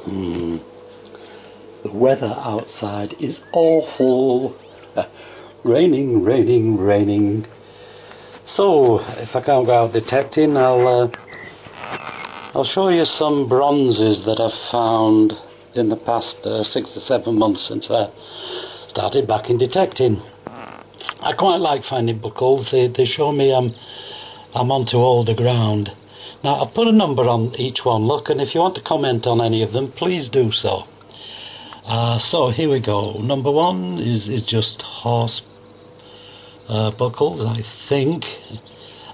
The weather outside is awful. Raining, raining, raining. So, if I can't go out detecting, I'll show you some bronzes that I've found in the past 6 to 7 months since I started back in detecting. I quite like finding buckles. They show me I'm onto older ground. Now, I've put a number on each one, look, and if you want to comment on any of them, please do so. So here we go. Number 1 is just horse buckles, I think.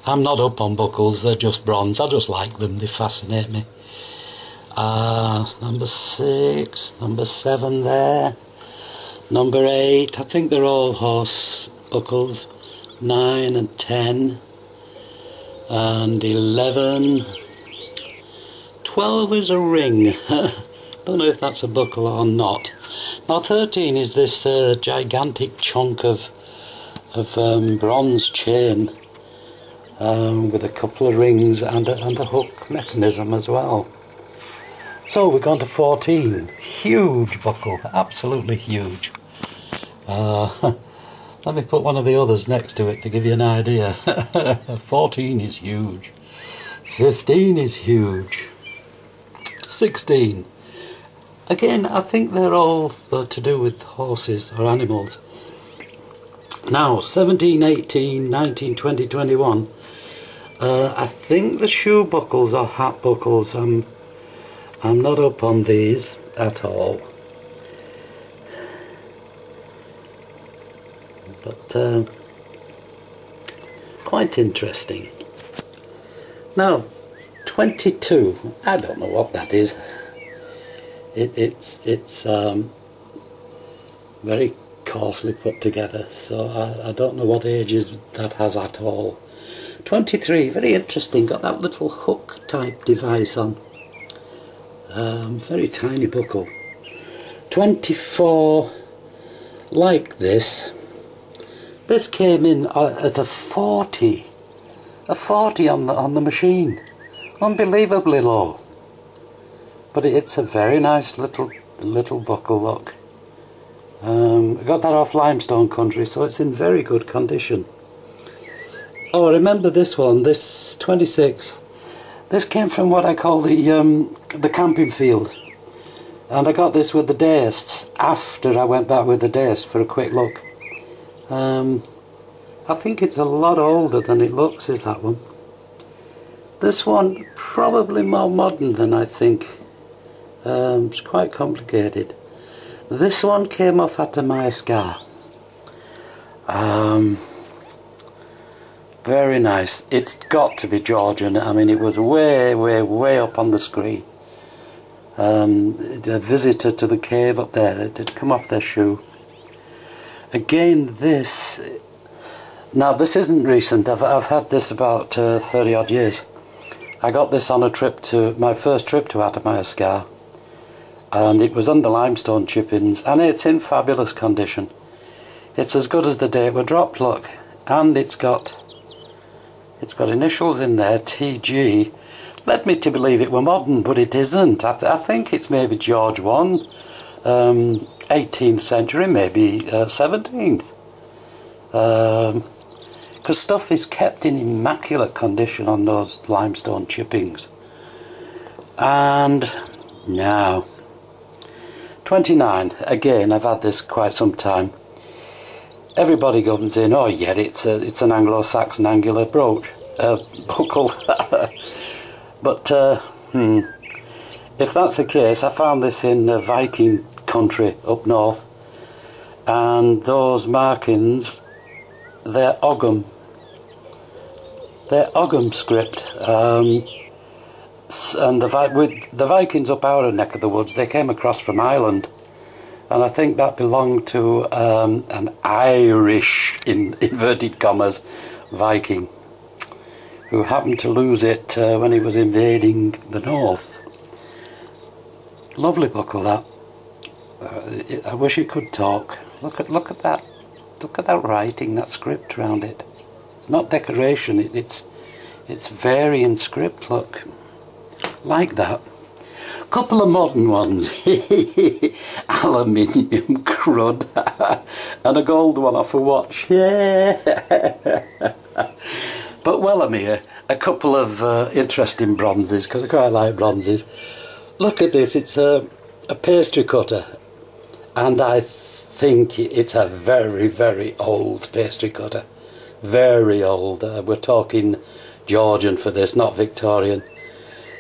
I'm not up on buckles, they're just bronze. I just like them, they fascinate me. Number 6, number 7 there. Number 8, I think they're all horse buckles. 9 and 10. And 11. 12 is a ring. Don't know if that's a buckle or not. Now 13 is this gigantic chunk of bronze chain with a couple of rings and a hook mechanism as well. So we're going to 14. Huge buckle, absolutely huge. Let me put one of the others next to it to give you an idea. 14 is huge. 15 is huge. 16. Again, I think they're all to do with horses or animals. Now, 17, 18, 19, 20, 21. I think the shoe buckles are hat buckles. I'm not up on these at all. But quite interesting. Now, 22. I don't know what that is. It's very coarsely put together, so I don't know what ages that has at all. 23, very interesting, got that little hook type device on. Very tiny buckle. 24, like this. This came in at a 40. A 40 on the machine. Unbelievably low. But it's a very nice little buckle, look. I got that off limestone country, so it's in very good condition. Oh, I remember this one, this 26. This came from what I call the camping field. And I got this with the Deus after I went back with the Deus for a quick look. I think it's a lot older than it looks, is that one. This one, probably more modern than I think. It's quite complicated. This one came off at my scar. Very nice. It's got to be Georgian. I mean, it was way, way, way up on the screen. A visitor to the cave up there, it had come off their shoe. Again, this. Now, this isn't recent. I've had this about 30 odd years. I got this on a trip to my first trip to Atamayaskar, and it was under limestone chippings, and it's in fabulous condition. It's as good as the day it were dropped, look, and it's got initials in there, TG. Led me to believe it were modern, but it isn't. I think it's maybe George I, 18th century, maybe 17th. Because stuff is kept in immaculate condition on those limestone chippings. And now 29. Again, I've had this quite some time. Everybody comes in, oh yeah, it's an Anglo-Saxon angular brooch, buckle. But if that's the case, I found this in Viking country up north, and those markings, they're Ogham. They're Ogham script. And with the Vikings up our neck of the woods, they came across from Ireland, and I think that belonged to an Irish, in inverted commas, Viking, who happened to lose it when he was invading the north. Lovely buckle, that. I wish it could talk. Look at that. Look at that writing, that script around it. It's not decoration. It's variant script. Look, like that. Couple of modern ones. Aluminium crud. And a gold one off a watch. Yeah. But well, I'm here. A couple of interesting bronzes, because I quite like bronzes. Look at this. It's a pastry cutter. And I think it's a very, very old pastry cutter. Very old. We're talking Georgian for this, not Victorian.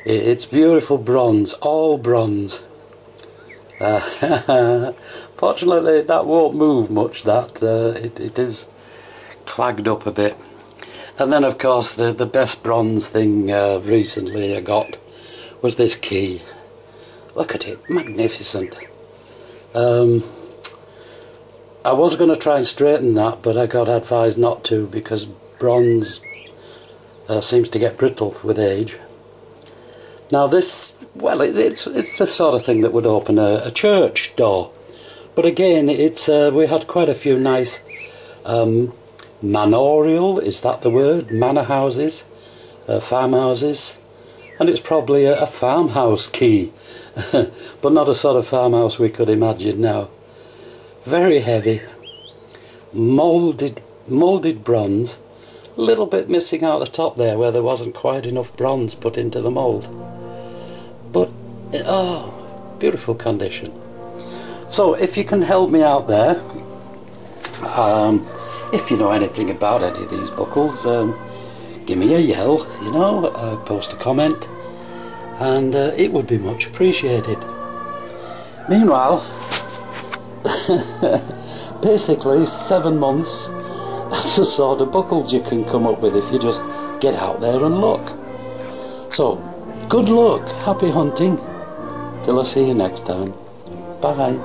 It's beautiful bronze, all bronze. Fortunately, that won't move much. It is clagged up a bit. And then, of course, the best bronze thing recently I got was this key. Look at it, magnificent. I was going to try and straighten that, but I got advised not to, because bronze seems to get brittle with age. Now this, well, it's the sort of thing that would open a church door. But again, we had quite a few nice manorial, is that the word? Manor houses, farmhouses. And it's probably a farmhouse key, but not a sort of farmhouse we could imagine now. Very heavy, moulded bronze, a little bit missing out the top there where there wasn't quite enough bronze put into the mould. But, oh, beautiful condition. So if you can help me out there, if you know anything about any of these buckles, give me a yell, you know, post a comment, and it would be much appreciated. Meanwhile, basically 7 months, that's the sort of buckles you can come up with if you just get out there and look. So, good luck, happy hunting, till I see you next time. Bye.